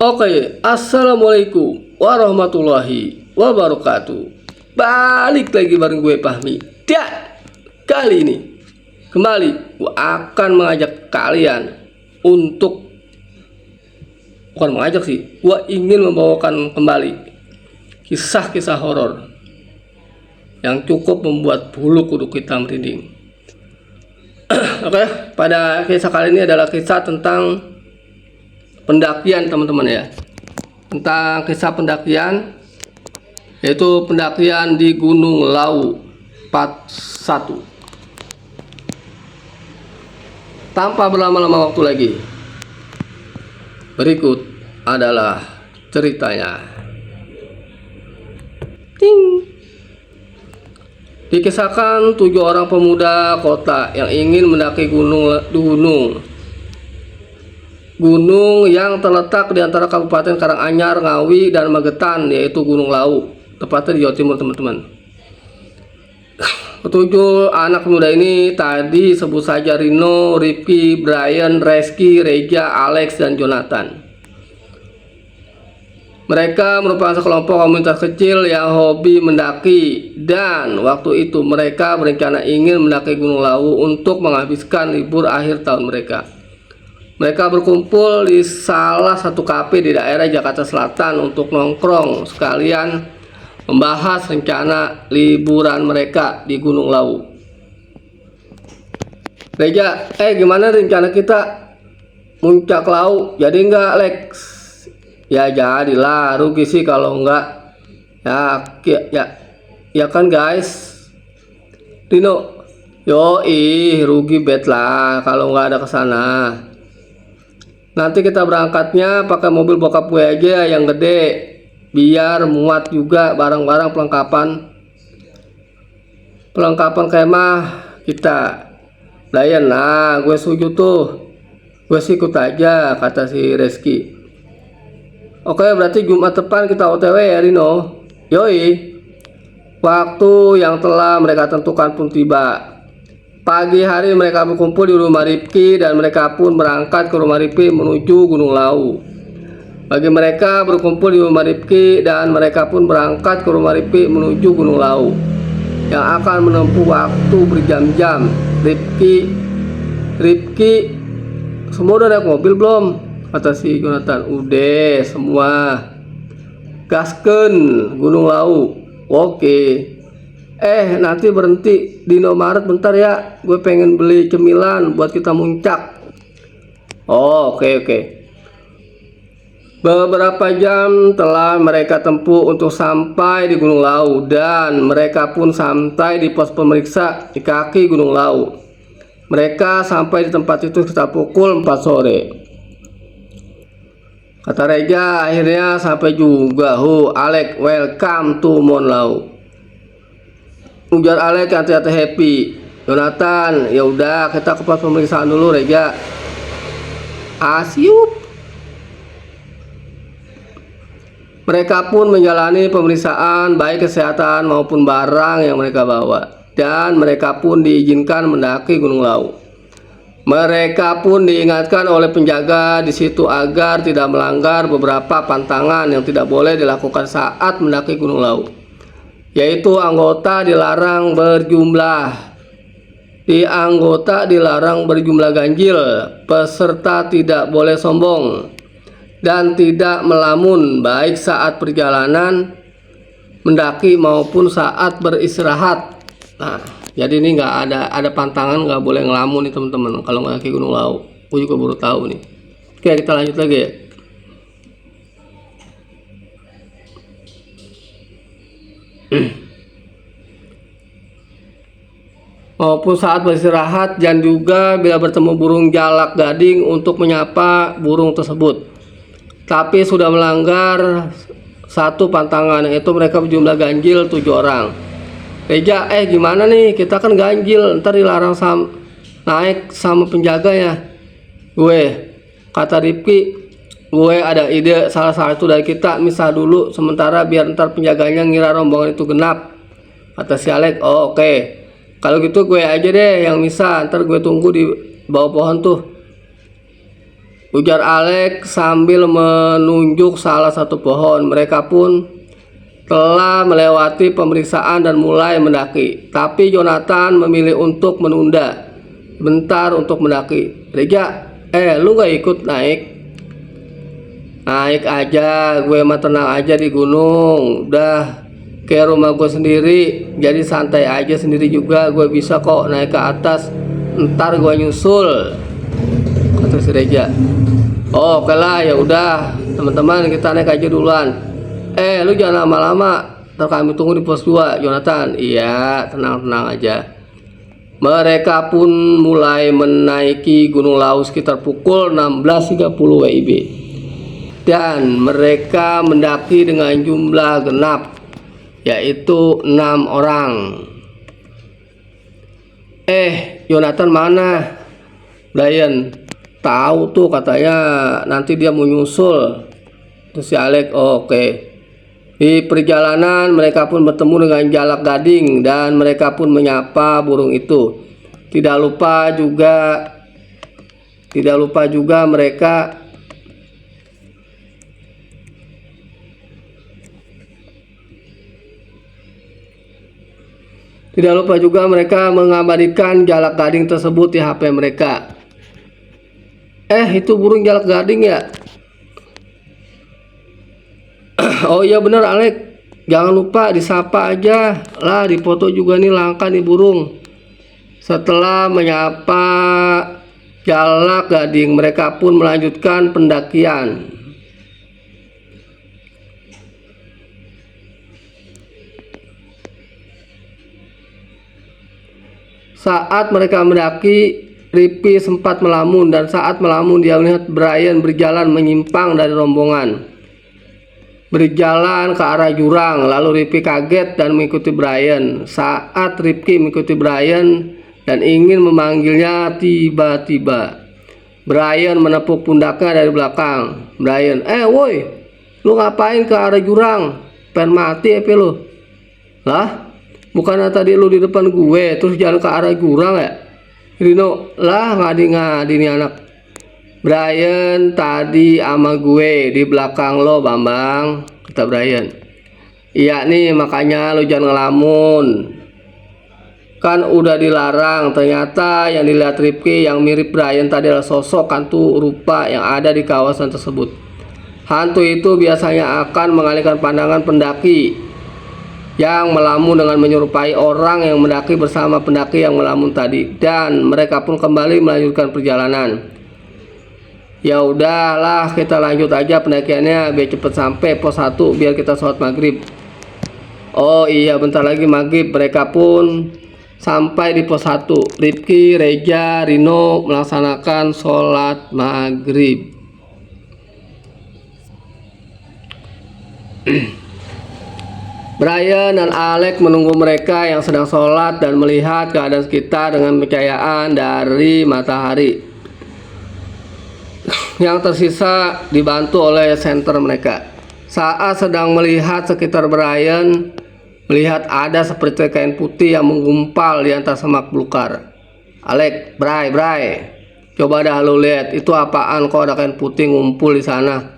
Oke, assalamualaikum warahmatullahi wabarakatuh. Balik lagi bareng gue Fahmi. Dan kali ini kembali gue akan mengajak kalian untuk, bukan mengajak sih, gue ingin membawakan kembali kisah-kisah horor yang cukup membuat bulu kuduk kita merinding. Oke, pada kisah kali ini adalah kisah tentang pendakian, teman-teman ya. Tentang kisah pendakian, yaitu pendakian di Gunung Lawu Part 1. Tanpa berlama-lama waktu lagi, berikut adalah ceritanya. Ting. Dikisahkan 7 orang pemuda kota yang ingin mendaki gunung yang terletak di antara Kabupaten Karanganyar, Ngawi, dan Magetan, yaitu Gunung Lawu, tepatnya di Jawa Timur, teman-teman. Ketujuh anak muda ini tadi sebut saja Rino, Rifki, Brian, Reski, Reja, Alex, dan Jonathan. Mereka merupakan sekelompok komunitas kecil yang hobi mendaki, dan waktu itu mereka berencana ingin mendaki Gunung Lawu untuk menghabiskan libur akhir tahun mereka. Mereka berkumpul di salah satu kafe di daerah Jakarta Selatan untuk nongkrong sekalian membahas rencana liburan mereka di Gunung Lawu. Reja, gimana rencana kita muncak Lawu? Jadi enggak, Lex? Ya jadilah, rugi sih kalau enggak. Ya kan guys. Dino, rugi bet lah kalau enggak ada kesana. Nanti kita berangkatnya pakai mobil bokap gue aja yang gede, biar muat juga barang-barang perlengkapan kemah kita. Layan lah, gue setuju tuh. Gue sih ikut aja, kata si Reski. Oke, berarti Jumat depan kita OTW ya, Rino. Yoi. Waktu yang telah mereka tentukan pun tiba. Pagi hari mereka berkumpul di rumah Rifki, dan mereka pun berangkat ke rumah Rifki menuju Gunung Lawu. Bagi mereka berkumpul di rumah Rifki, dan mereka pun berangkat ke rumah Rifki menuju Gunung Lawu, yang akan menempuh waktu berjam-jam. Rifki, semua udah naik mobil belum? Kata si Jonathan. Udah semua. Gasken Gunung Lawu. Oke. Nanti berhenti di Indomaret bentar ya. Gue pengen beli cemilan buat kita muncak. Oke. Beberapa jam telah mereka tempuh untuk sampai di Gunung Lawu, dan mereka pun sampai di pos pemeriksa di kaki Gunung Lawu. Mereka sampai di tempat itu sekitar pukul 4 sore. Kata Reja, akhirnya sampai juga. Alex, welcome to Mount Lawu. Ujar Alex yang ternyata happy. Jonathan, ya udah kita ke pos pemeriksaan dulu, Reja. Asyup. Mereka pun menjalani pemeriksaan baik kesehatan maupun barang yang mereka bawa, dan mereka pun diizinkan mendaki Gunung Lawu. Mereka pun diingatkan oleh penjaga di situ agar tidak melanggar beberapa pantangan yang tidak boleh dilakukan saat mendaki Gunung Lawu, yaitu anggota dilarang berjumlah ganjil, peserta tidak boleh sombong, dan tidak melamun baik saat perjalanan mendaki maupun saat beristirahat. Nah, jadi ini nggak ada pantangan, nggak boleh ngelamun nih teman-teman kalau nggak ke Gunung Lawu. Gue juga baru tahu nih. Oke, kita lanjut lagi ya. Maupun saat beristirahat, dan juga bila bertemu burung jalak gading untuk menyapa burung tersebut. Tapi sudah melanggar satu pantangan, yaitu mereka berjumlah ganjil 7 orang. Reja, gimana nih? Kita kan ganjil, ntar dilarang naik sama penjaganya. Kata Rifki, gue ada ide, salah satu dari kita misah dulu sementara biar ntar penjaganya ngira rombongan itu genap. Kata si Alex. Oke. Kalau gitu gue aja deh yang misah, ntar gue tunggu di bawah pohon tuh. ujar Alex sambil menunjuk salah satu pohon. Mereka pun telah melewati pemeriksaan dan mulai mendaki. Tapi Jonathan memilih untuk menunda bentar untuk mendaki. Reja, lu gak ikut naik? Naik aja, gue mah tenang aja di gunung. Udah kayak rumah gue sendiri, jadi santai aja sendiri juga. Gue bisa kok naik ke atas, ntar gue nyusul, kata si Reja. Oh, oke lah, ya udah teman-teman, kita naik aja duluan. Lu jangan lama-lama, ntar kami tunggu di pos 2, Jonathan. Iya, tenang-tenang aja. Mereka pun mulai menaiki Gunung Lawu sekitar pukul 16.30 WIB. Dan mereka mendaki dengan jumlah genap, yaitu 6 orang. Jonathan mana? Brian, tahu tuh, katanya nanti dia mau nyusul. Terus si Alex, oke. Di perjalanan mereka pun bertemu dengan jalak gading dan mereka pun menyapa burung itu. Tidak lupa juga mereka mengabadikan jalak gading tersebut di HP mereka. Itu burung jalak gading ya? Oh iya bener Alex, jangan lupa disapa aja lah, dipoto juga nih, langka nih burung. Setelah menyapa jalak gading, mereka pun melanjutkan pendakian. Saat mereka mendaki, Ripky sempat melamun, dan saat melamun dia melihat Brian berjalan menyimpang dari rombongan, berjalan ke arah jurang. Lalu Ripky kaget dan mengikuti Brian. Saat Ripky mengikuti Brian dan ingin memanggilnya, tiba-tiba Brian menepuk pundaknya dari belakang. Brian, woi, lu ngapain ke arah jurang? Pengen mati apa lu? Lah, bukannya tadi lu di depan gue terus jalan ke arah jurang ya? Rino, lah ngadi-ngadi nih anak. Brian, tadi ama gue di belakang lo, Bambang, kata Brian. Iya nih, makanya lo jangan ngelamun. Kan udah dilarang. Ternyata yang dilihat Ripky yang mirip Brian tadi adalah sosok hantu rupa yang ada di kawasan tersebut. Hantu itu biasanya akan mengalihkan pandangan pendaki yang melamun dengan menyerupai orang yang mendaki bersama pendaki yang melamun tadi, dan mereka pun kembali melanjutkan perjalanan. Ya udahlah, kita lanjut aja pendakiannya biar cepet sampai pos 1 biar kita sholat maghrib. Oh iya, bentar lagi maghrib. Mereka pun sampai di pos 1. Ripky, Reja, Rino melaksanakan sholat maghrib. Brian dan Alex menunggu mereka yang sedang sholat dan melihat keadaan sekitar dengan pencahayaan dari matahari yang tersisa dibantu oleh senter mereka. Saat sedang melihat sekitar, Brian melihat ada seperti kain putih yang menggumpal di antara semak belukar. Alex, Bray, coba dah lu lihat itu apaan, kok ada kain putih ngumpul di sana?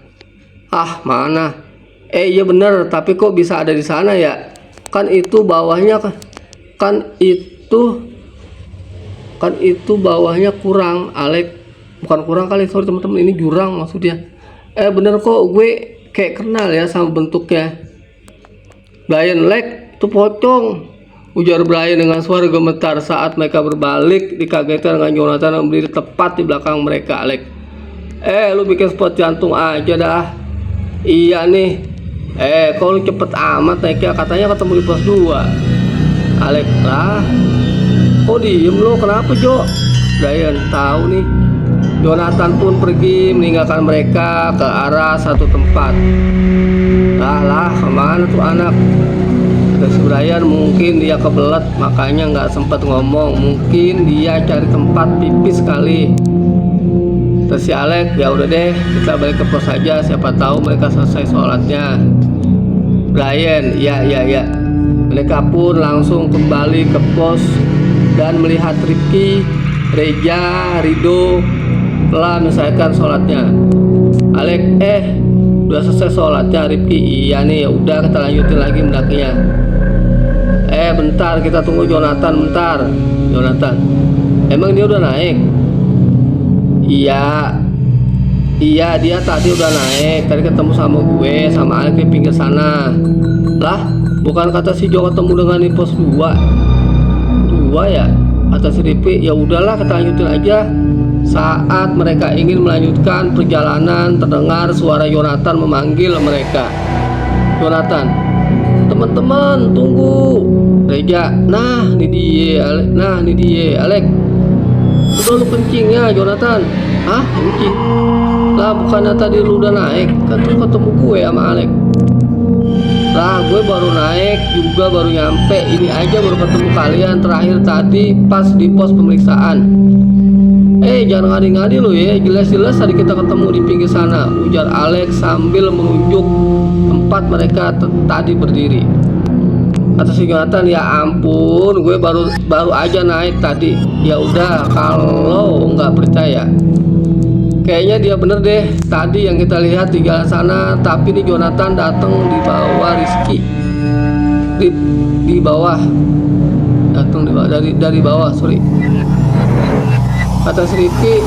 Ah, mana? Iya bener, tapi kok bisa ada di sana ya? Kan itu bawahnya kan itu bawahnya kurang, Alex. Bukan kurang kali, sorry teman-teman, ini jurang maksudnya. Bener kok, gue kayak kenal ya sama bentuknya. Brian, Lek, itu pocong, ujar Brian dengan suara gemetar saat mereka berbalik dikagetkan dengan Jonathan yang berdiri tepat di belakang mereka. Alex, lu bikin spot jantung aja dah. Iya nih. Kok lu cepet amat naiknya, katanya ketemu di pos 2. Alex, lah, kok diem lo, kenapa Jo? Brian, tahu nih. Jonathan pun pergi meninggalkan mereka ke arah satu tempat. Lah, kemana tuh anak? Kata si Brian, mungkin dia kebelet makanya nggak sempat ngomong. Mungkin dia cari tempat pipis kali. Terus si Alex, ya udah deh, kita balik ke pos aja. Siapa tahu mereka selesai sholatnya. Brian, ya. Mereka pun langsung kembali ke pos dan melihat Ripky, Reja, Rido, telah menyelesaikan sholatnya. Alek, udah selesai sholatnya Rifki? Iya nih, ya udah kita lanjutin lagi mendakinya. Bentar, kita tunggu Jonathan bentar. Jonathan, emang dia udah naik? Iya, dia tadi udah naik. Tadi ketemu sama gue, sama Alek di pinggir sana. Lah, bukan kata si Jo ketemu dengan di pos 2 ya? Kata si Rifki, ya udahlah kita lanjutin aja. Saat mereka ingin melanjutkan perjalanan, terdengar suara Jonathan memanggil mereka. Jonathan, teman-teman tunggu. Reja, nah ini dia, Alek. Udah lu kencingnya Jonathan? Hah, kencing? Lah bukannya tadi lu udah naik? Kan tuh ketemu gue sama Alek. Lah gue baru naik juga, baru nyampe. Ini aja baru ketemu kalian terakhir tadi pas di pos pemeriksaan. Jangan ngadi-ngadi lu ya. Jelas-jelas tadi kita ketemu di pinggir sana, ujar Alex sambil menunjuk tempat mereka tadi berdiri. Kata si Jonathan, ya ampun, gue baru aja naik tadi. Ya udah, kalau nggak percaya, kayaknya dia bener deh. Tadi yang kita lihat di jalan sana, tapi nih Jonathan datang di bawah Rizky. Di bawah, datang dari bawah, sorry. Kata si Rizky,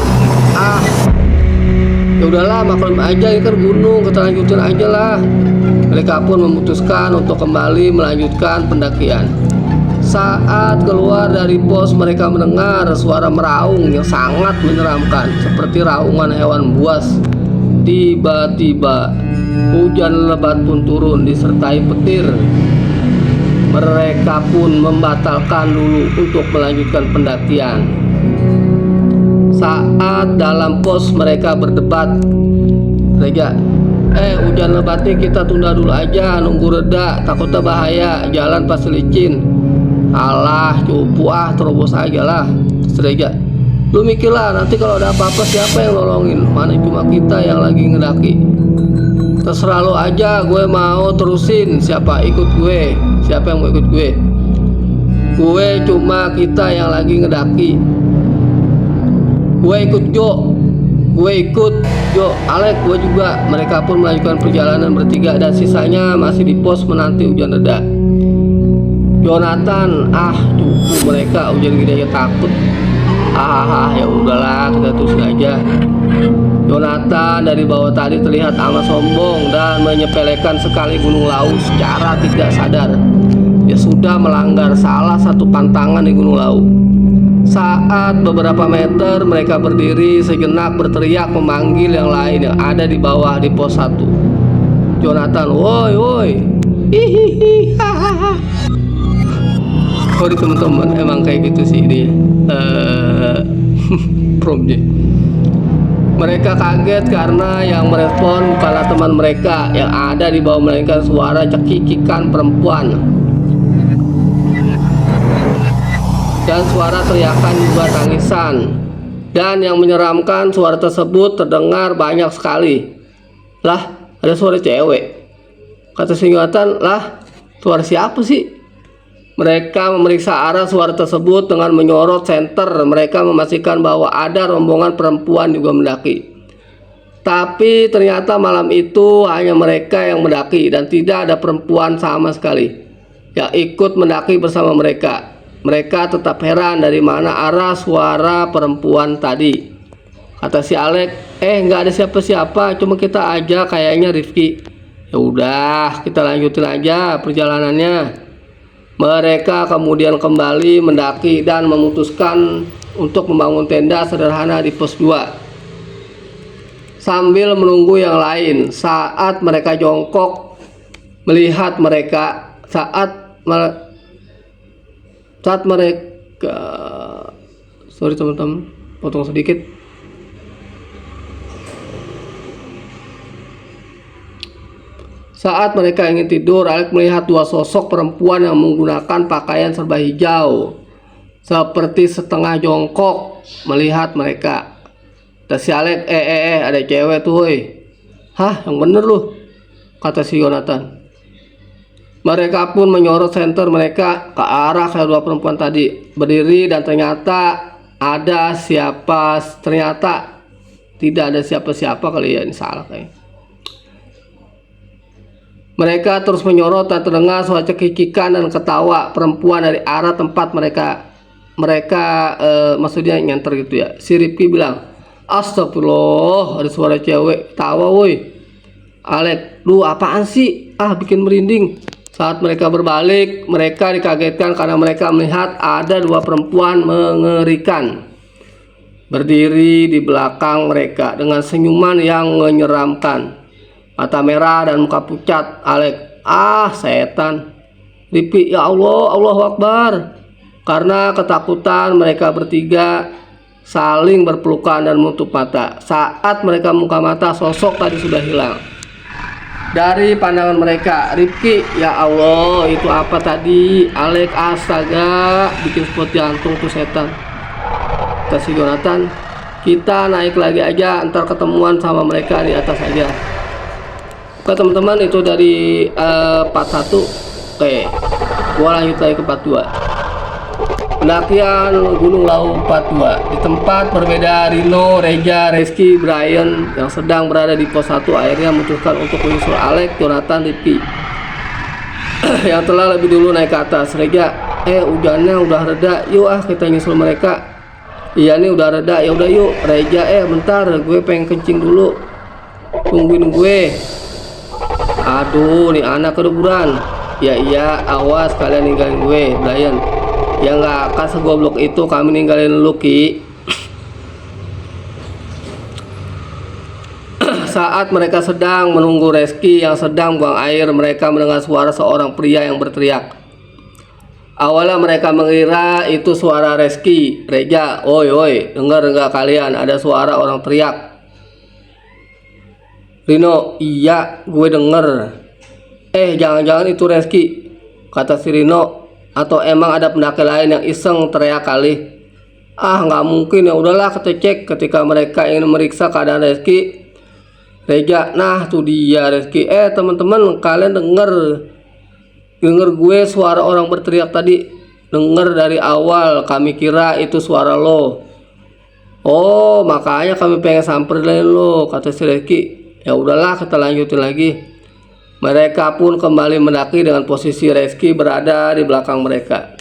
ya udahlah maklum aja, ini kan gunung, kita lanjutin aja lah. Mereka pun memutuskan untuk kembali melanjutkan pendakian. Saat keluar dari pos, mereka mendengar suara meraung yang sangat menyeramkan, seperti raungan hewan buas. Tiba-tiba hujan lebat pun turun disertai petir. Mereka pun membatalkan dulu untuk melanjutkan pendakian. Saat dalam pos mereka berdebat, Reja, hujan lebatnya kita tunda dulu aja, nunggu reda, takutnya bahaya, jalan pasti licin. Alah, cupu terobos aja lah. Reja, lu mikirlah nanti kalau ada apa-apa siapa yang nolongin? Mana cuma kita yang lagi ngedaki. Terserah lu aja, gue mau terusin. Siapa ikut gue? Siapa yang mau ikut gue? Gue cuma kita yang lagi ngedaki. Gue ikut Jo, Alek, gue juga. Mereka pun melanjutkan perjalanan bertiga dan sisanya masih di pos menanti hujan reda. Jonathan, cukup mereka hujan gini aja takut. Ya udahlah kita terusin aja. Jonathan dari bawah tadi terlihat amat sombong dan menyepelekan sekali Gunung Lau secara tidak sadar. Dia sudah melanggar salah satu pantangan di Gunung Lau. Saat beberapa meter mereka berdiri sejenak berteriak memanggil yang lain yang ada di bawah di pos 1. Jonathan, woi, hihihi, hahaha. Sorry teman-teman, emang kayak gitu sih dia. Promnya. Mereka kaget karena yang merespon bukanlah teman mereka yang ada di bawah, melainkan suara cekikikan perempuan. Dan suara teriakan juga tangisan. Dan yang menyeramkan, suara tersebut terdengar banyak sekali. Lah, ada suara cewek. Kata si Jonathan, lah, suara siapa sih? Mereka memeriksa arah suara tersebut dengan menyorot senter. Mereka memastikan bahwa ada rombongan perempuan juga mendaki. Tapi ternyata malam itu hanya mereka yang mendaki dan tidak ada perempuan sama sekali yang ikut mendaki bersama mereka. Mereka tetap heran dari mana arah suara perempuan tadi. Kata si Alek, nggak ada siapa-siapa, cuma kita aja kayaknya Rifki. Ya udah, kita lanjutin aja perjalanannya. Mereka kemudian kembali mendaki dan memutuskan untuk membangun tenda sederhana di pos 2. Sambil menunggu yang lain, saat mereka jongkok melihat mereka, saat mereka, sorry teman-teman, potong sedikit. Saat mereka ingin tidur, Alek melihat dua sosok perempuan yang menggunakan pakaian serba hijau, seperti setengah jongkok melihat mereka. Kata si Alek, ada cewek tuh, woi. Hah, yang bener lu, kata si Jonathan. Mereka pun menyorot senter mereka ke arah kedua perempuan tadi berdiri, dan ternyata Tidak ada siapa-siapa kali ya, ini salah kayak. Mereka terus menyorot dan terdengar suara cekikikan dan ketawa perempuan dari arah tempat mereka maksudnya nyenter gitu ya. Si Rifki bilang, astagfirullah, ada suara cewek tawa woi. Alek, lu apaan sih? Ah, bikin merinding. Saat mereka berbalik, mereka dikagetkan karena mereka melihat ada dua perempuan mengerikan berdiri di belakang mereka dengan senyuman yang menyeramkan. Mata merah dan muka pucat. Alek, ah setan. Rifki, ya Allah, Allahu Akbar. Karena ketakutan mereka bertiga saling berpelukan dan menutup mata. Saat mereka buka mata, sosok tadi sudah hilang dari pandangan mereka. Rifki, ya Allah, itu apa tadi? Alek, astaga, bikin spot jantung tuh setan. Kasih Jonathan, kita naik lagi aja, ntar ketemuan sama mereka di atas aja. Oke teman-teman, itu dari part 1. Oke, gua lanjut lagi ke part 2. Pendakian Gunung Lawu part 2. Di tempat berbeda, Rino, Reja, Reski, Brian yang sedang berada di pos 1 akhirnya memutuskan untuk menyusul Alek, Jonathan, Rifki yang telah lebih dulu naik ke atas. Reja, hujannya udah reda, yuk kita nyusul mereka. Iya nih udah reda, ya udah yuk. Reja, bentar, gue pengen kencing dulu, tungguin gue. Aduh, nih anak keduburan. Ya iya, awas kalian ninggalin gue, Brian. Ya nggak akan segoblok itu kami ninggalin lu, Ki. Saat mereka sedang menunggu Reski yang sedang buang air, mereka mendengar suara seorang pria yang berteriak. Awalnya mereka mengira itu suara Reski. Reja, oi, dengar nggak kalian? Ada suara orang teriak. Rino, iya gue denger. Jangan-jangan itu Reski, kata si Rino. Atau emang ada pendaki lain yang iseng teriak kali? Ah, nggak mungkin, ya udahlah kita cek. Ketika mereka ingin memeriksa keadaan Reski, Reja, nah tuh dia Reski. Teman-teman, kalian denger gue suara orang berteriak tadi? Denger dari awal, kami kira itu suara lo. Oh, makanya kami pengen samperin lo, kata si Reski. Ya udahlah kita lanjutin lagi. Mereka pun kembali mendaki dengan posisi Reski berada di belakang mereka.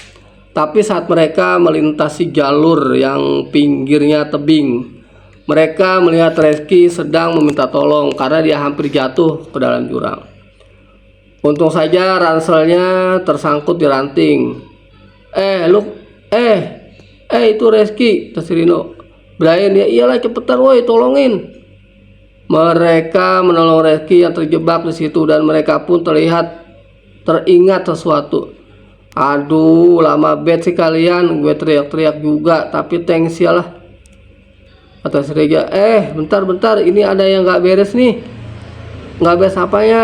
Tapi saat mereka melintasi jalur yang pinggirnya tebing, mereka melihat Reski sedang meminta tolong karena dia hampir jatuh ke dalam jurang. Untung saja ranselnya tersangkut di ranting. Itu Reski, Tasirino. Brian, ya iyalah cepetan woi, tolongin. Mereka menolong Reski yang terjebak di situ dan mereka pun teringat sesuatu. Aduh, lama bet sih kalian, gue teriak-teriak juga, tapi thanks ya lah, kata si Reja. Bentar, ini ada yang nggak beres nih. Nggak beres apanya?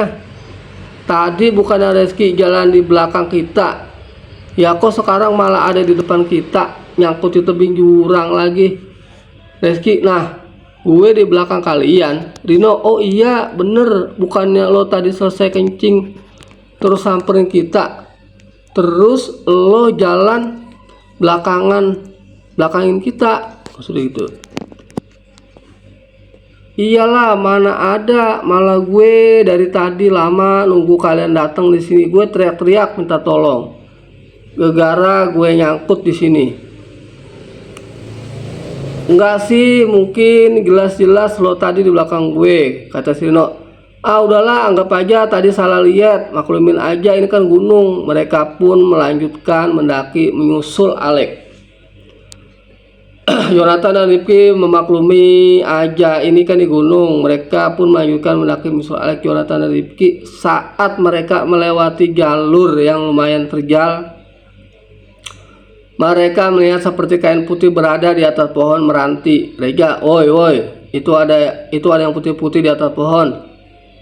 Tadi bukannya Reski jalan di belakang kita, ya kok sekarang malah ada di depan kita, nyangkut di tebing jurang lagi. Reski, nah gue di belakang kalian. Rino, oh iya bener, bukannya lo tadi selesai kencing terus samperin kita, terus lo jalan belakangin kita, maksudnya gitu. Iyalah, mana ada, malah gue dari tadi lama nunggu kalian datang di sini. Gue teriak-teriak minta tolong gara-gara gue nyangkut di sini. Enggak sih, mungkin jelas-jelas lo tadi di belakang gue, kata si Rino. Ah udahlah, anggap aja tadi salah lihat, maklumin aja, ini kan gunung. Mereka pun melanjutkan mendaki menyusul Alek. Jonathan dan Rifki memaklumi aja, ini kan di gunung. Mereka pun melanjutkan mendaki menyusul Alek, Jonathan dan Rifki. Saat mereka melewati jalur yang lumayan terjal, mereka melihat seperti kain putih berada di atas pohon meranti. Reja, woi, itu ada yang putih-putih di atas pohon,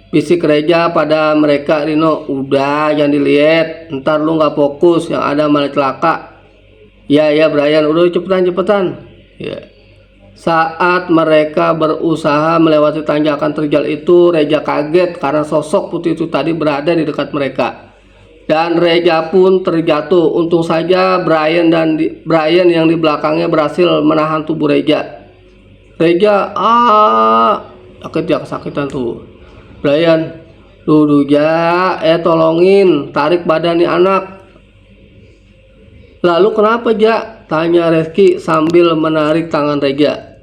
bisik Reja pada mereka. Rino, udah jangan dilihat, ntar lu nggak fokus, yang ada malah celaka. Ya Brian, udah cepetan. Ya. Saat mereka berusaha melewati tanjakan terjal itu, Reja kaget karena sosok putih itu tadi berada di dekat mereka. Dan Reja pun terjatuh. Untung saja Brian yang di belakangnya berhasil menahan tubuh Reja. Reja sakit ya, kesakitan tuh. Brian, duduk ya, tolongin tarik badan nih anak. Lalu kenapa Ja? Tanya Reski sambil menarik tangan Reja.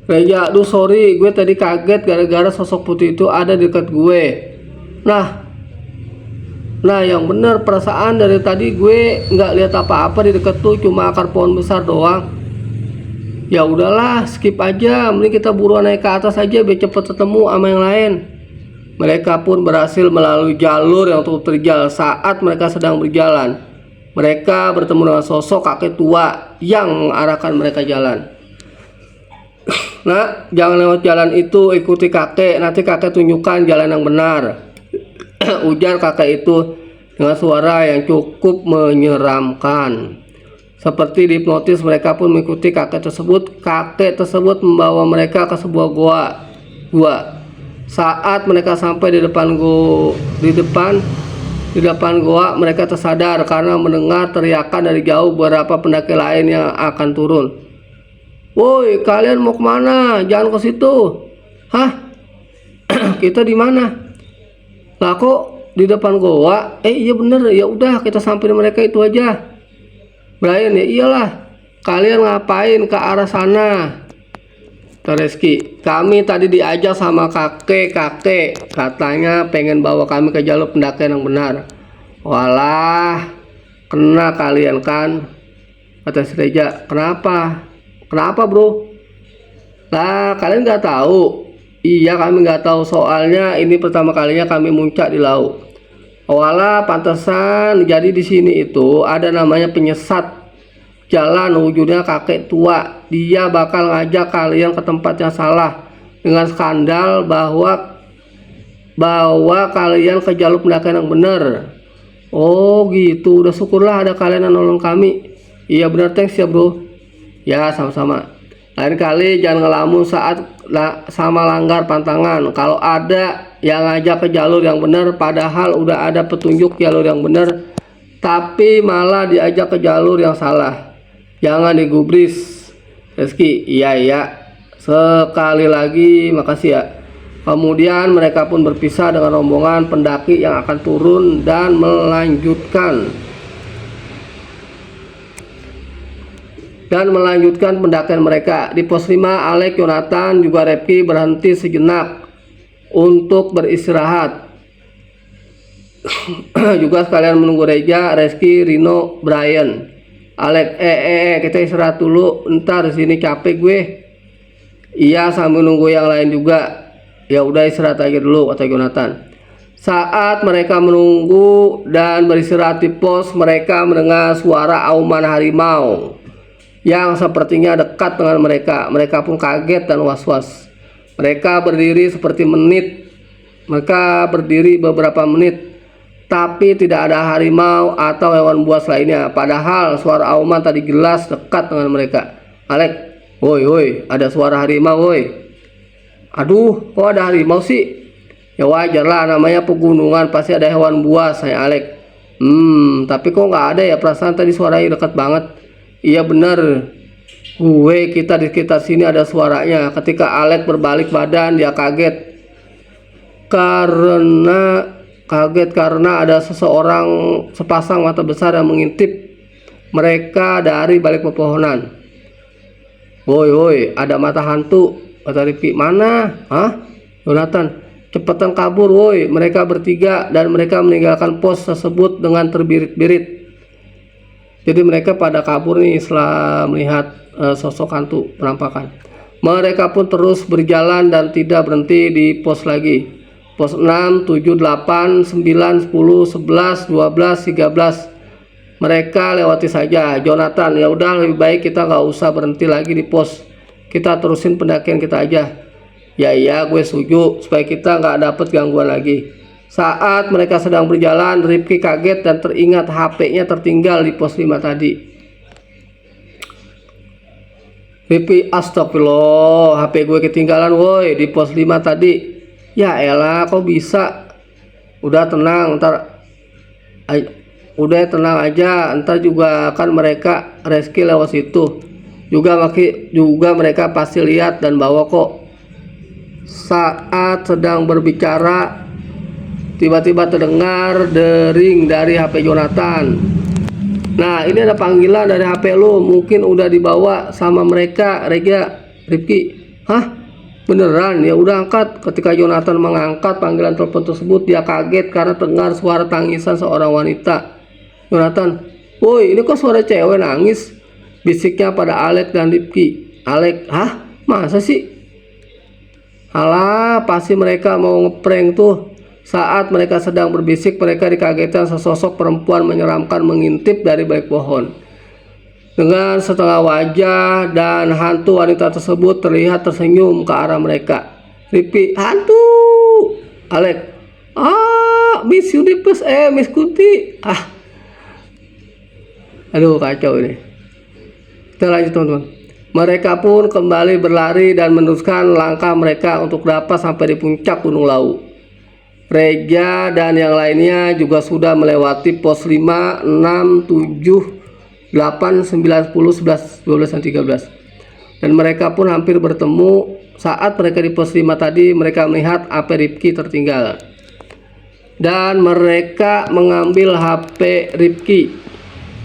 Reja, aduh sorry, gue tadi kaget gara-gara sosok putih itu ada di dekat gue. Nah yang bener, perasaan dari tadi gue nggak lihat apa-apa di dekat tuh, cuma akar pohon besar doang. Ya udahlah, skip aja, mending kita buruan naik ke atas aja biar cepet ketemu sama yang lain. Mereka pun berhasil melalui jalur yang cukup terjal. Saat mereka sedang berjalan, mereka bertemu dengan sosok kakek tua yang mengarahkan mereka jalan. Nah, jangan lewat jalan itu, ikuti kakek, nanti kakek tunjukkan jalan yang benar. Ujar kakek itu dengan suara yang cukup menyeramkan. Seperti dihipnotis, mereka pun mengikuti kakek tersebut. Kakek tersebut membawa mereka ke sebuah gua. Saat mereka sampai di depan gua, mereka tersadar karena mendengar teriakan dari jauh beberapa pendaki lain yang akan turun. Woi, kalian mau kemana? Jangan ke situ. Hah? Kita di mana? Lah kok di depan goa? Iya bener, ya udah kita samperin mereka itu aja. Brian, ya iyalah. Kalian ngapain ke arah sana? Reski, kami tadi diajak sama kakek, katanya pengen bawa kami ke jalur pendakian yang benar. Walah, kena kalian kan? Kata si Reja. Kenapa bro? Lah kalian nggak tahu? Iya kami nggak tahu, soalnya ini pertama kalinya kami muncak di laut. Walah, pantesan. Jadi di sini itu ada namanya penyesat jalan, wujudnya kakek tua. Dia bakal ngajak kalian ke tempat yang salah dengan skandal bahwa kalian ke jalur pendakian yang benar. Oh gitu, udah syukurlah ada kalian yang nolong kami. Iya benar, thanks ya bro. Ya sama-sama. Lain kali jangan ngelamun saat sama langgar pantangan. Kalau ada yang ngajak ke jalur yang benar padahal udah ada petunjuk jalur yang benar, tapi malah diajak ke jalur yang salah, jangan digubris. Reski, iya. Sekali lagi makasih ya. Kemudian mereka pun berpisah dengan rombongan pendaki yang akan turun dan melanjutkan pendakian mereka. Di pos 5, Alex, Yonatan, juga Repki berhenti sejenak untuk beristirahat. Juga sekalian menunggu Reja, Reski, Rino, Brian. Alex, kita istirahat dulu, ntar sini capek gue. Iya, sambil nunggu yang lain juga. Ya udah istirahat aja dulu, kata Yonatan. Saat mereka menunggu dan beristirahat di pos, mereka mendengar suara auman harimau yang sepertinya dekat dengan mereka. Mereka pun kaget dan was-was. Mereka berdiri beberapa menit, tapi tidak ada harimau atau hewan buas lainnya. Padahal suara auman tadi jelas dekat dengan mereka. Alex, woi, ada suara harimau, woi. Aduh, kok ada harimau sih? Ya wajar lah, namanya pegunungan, pasti ada hewan buas, saya Alex. Tapi kok nggak ada ya, perasaan tadi suaranya dekat banget. Iya bener, kita di sekitar sini ada suaranya. Ketika Alex berbalik badan, dia kaget karena ada sepasang mata besar yang mengintip mereka dari balik pepohonan. Woi, ada mata hantu, kata Rifki. Mana? Hah? Yonatan, cepetan kabur woi. Mereka bertiga dan mereka meninggalkan pos tersebut dengan terbirit-birit. Jadi mereka pada kabur nih setelah melihat sosok hantu penampakan. Mereka pun terus berjalan dan tidak berhenti di pos lagi. Pos 6, 7, 8, 9, 10, 11, 12, 13. Mereka lewati saja. Jonathan, ya udah lebih baik kita nggak usah berhenti lagi di pos. Kita terusin pendakian kita aja. Ya iya, gue setuju supaya kita nggak dapet gangguan lagi. Saat mereka sedang berjalan, Rifki kaget dan teringat HP-nya tertinggal di pos 5 tadi. Rifki, astagfirullah, HP gue ketinggalan woi di pos 5 tadi. Ya elah, kok bisa? Udah tenang aja, ntar juga kan mereka Reski lewat situ. Juga mereka pasti lihat dan bawa kok. Saat sedang berbicara, tiba-tiba terdengar dering dari HP Jonathan. Nah, ini ada panggilan dari HP lo, mungkin udah dibawa sama mereka, Rega, Rifki. Hah? Beneran? Ya udah angkat. Ketika Jonathan mengangkat panggilan telepon tersebut, dia kaget karena dengar suara tangisan seorang wanita. Jonathan, woi, ini kok suara cewek nangis? Bisiknya pada Alex dan Rifki. Alex, hah? Masa sih? Alah, pasti mereka mau ngeprank tuh. Saat mereka sedang berbisik, mereka dikagetkan sesosok perempuan menyeramkan mengintip dari balik pohon. Dengan setengah wajah dan hantu wanita tersebut terlihat tersenyum ke arah mereka. Rifki, hantu! Alex, Miss Unipes, Miss Kunti. Aduh, kacau ini. Kita lanjut teman-teman. Mereka pun kembali berlari dan meneruskan langkah mereka untuk dapat sampai di puncak Gunung Lau. Reja dan yang lainnya juga sudah melewati pos 5, 6, 7, 8, 9, 10, 11, 12, dan 13. Dan mereka pun hampir bertemu. Saat mereka di pos 5 tadi, mereka melihat HP Rifki tertinggal. Dan mereka mengambil HP Rifki.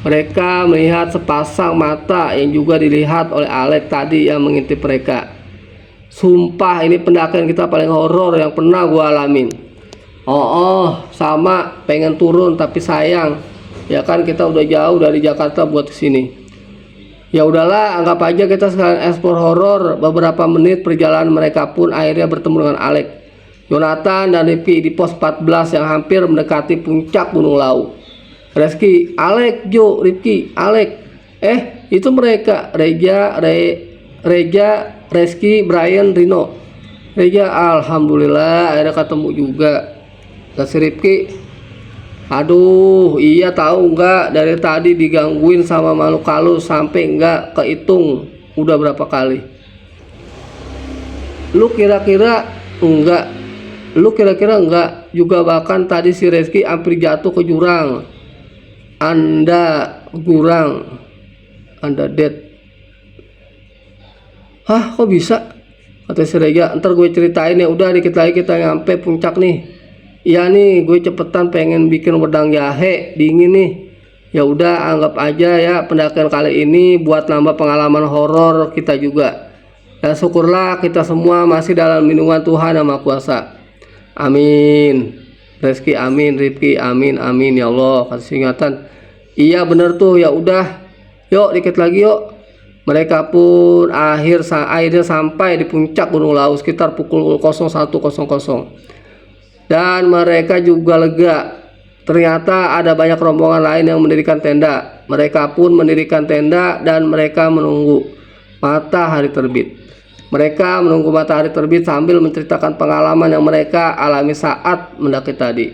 Mereka melihat sepasang mata yang juga dilihat oleh Alex tadi yang mengintip mereka. Sumpah, ini pendakian kita paling horor yang pernah gua alamin. Sama, pengen turun tapi sayang. Ya kan kita udah jauh dari Jakarta buat kesini. Ya udahlah, anggap aja kita sekalian explore horor. Beberapa menit perjalanan mereka pun akhirnya bertemu dengan Alex, Jonathan, dan Rifki di pos 14 yang hampir mendekati puncak Gunung Lau. Reski, Alex, Jo, Rifki, Alex. Itu mereka, Reja, Reski, Brian, Rino. Reja, alhamdulillah akhirnya ketemu juga. Kasih Rifki, aduh, iya tahu nggak, dari tadi digangguin sama makhluk halus sampai nggak kehitung udah berapa kali. Lu kira-kira enggak juga, bahkan tadi si Reski hampir jatuh ke jurang. Anda dead. Hah, kok bisa? Kata si Reja, ntar gue ceritain ya, udah dikit lagi kita nyampe puncak nih. Iya nih, gue cepetan pengen bikin wedang jahe, dingin nih. Ya udah, anggap aja ya pendakian kali ini buat nambah pengalaman horor kita juga. Dan syukurlah kita semua masih dalam lindungan Tuhan Yang Maha Kuasa. Amin. Reski amin, Rifki amin, amin ya Allah. Kasih ingatan. Iya bener tuh, ya udah. Yuk dikit lagi yuk. Mereka pun akhirnya sampai di puncak Gunung Lau sekitar pukul 01.00. Dan mereka juga lega. Ternyata ada banyak rombongan lain yang mendirikan tenda. Mereka pun mendirikan tenda dan mereka menunggu matahari terbit. Mereka menunggu matahari terbit sambil menceritakan pengalaman yang mereka alami saat mendaki tadi.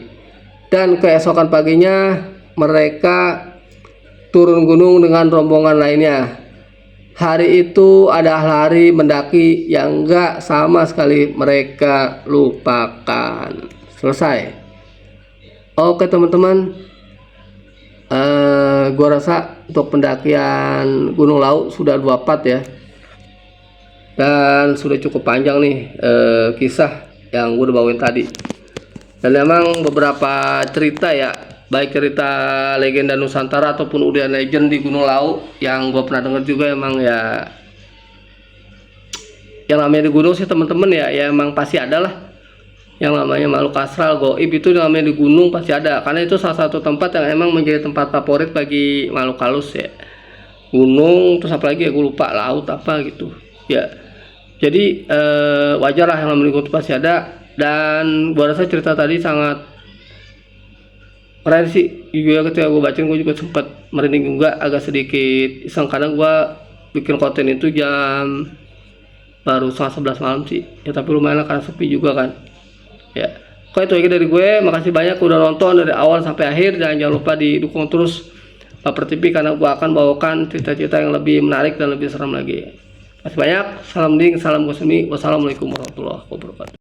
Dan keesokan paginya mereka turun gunung dengan rombongan lainnya. Hari itu adalah hari mendaki yang enggak sama sekali mereka lupakan. Selesai. Oke teman-teman, gua rasa untuk pendakian Gunung Lau sudah 2 part ya. Dan sudah cukup panjang nih kisah yang gue udah bawain tadi. Dan memang beberapa cerita ya, baik cerita legenda Nusantara ataupun urban legend di Gunung Lau yang gue pernah dengar juga, emang ya yang namanya di gunung sih teman-teman ya emang pasti ada lah yang namanya makhluk astral goib. Itu namanya di gunung pasti ada, karena itu salah satu tempat yang emang menjadi tempat favorit bagi makhluk halus ya. Gunung, terus apalagi ya gue lupa, laut apa gitu ya. Jadi wajar lah yang namanya gunung itu pasti ada. Dan gue rasa cerita tadi sangat keren sih juga. Ketika gue bacain gue juga sempat merinding juga, agak sedikit iseng karena gue bikin konten itu jam baru 11 malam sih ya, tapi lumayan lah karena sepi juga kan ya. Oke, itu aja dari gue. Makasih banyak udah nonton dari awal sampai akhir, dan jangan lupa didukung terus Baper TV karena gue akan bawakan cerita-cerita yang lebih menarik dan lebih seram lagi. Terima kasih banyak. Salam ding, salam gosmi. Wassalamualaikum warahmatullahi wabarakatuh.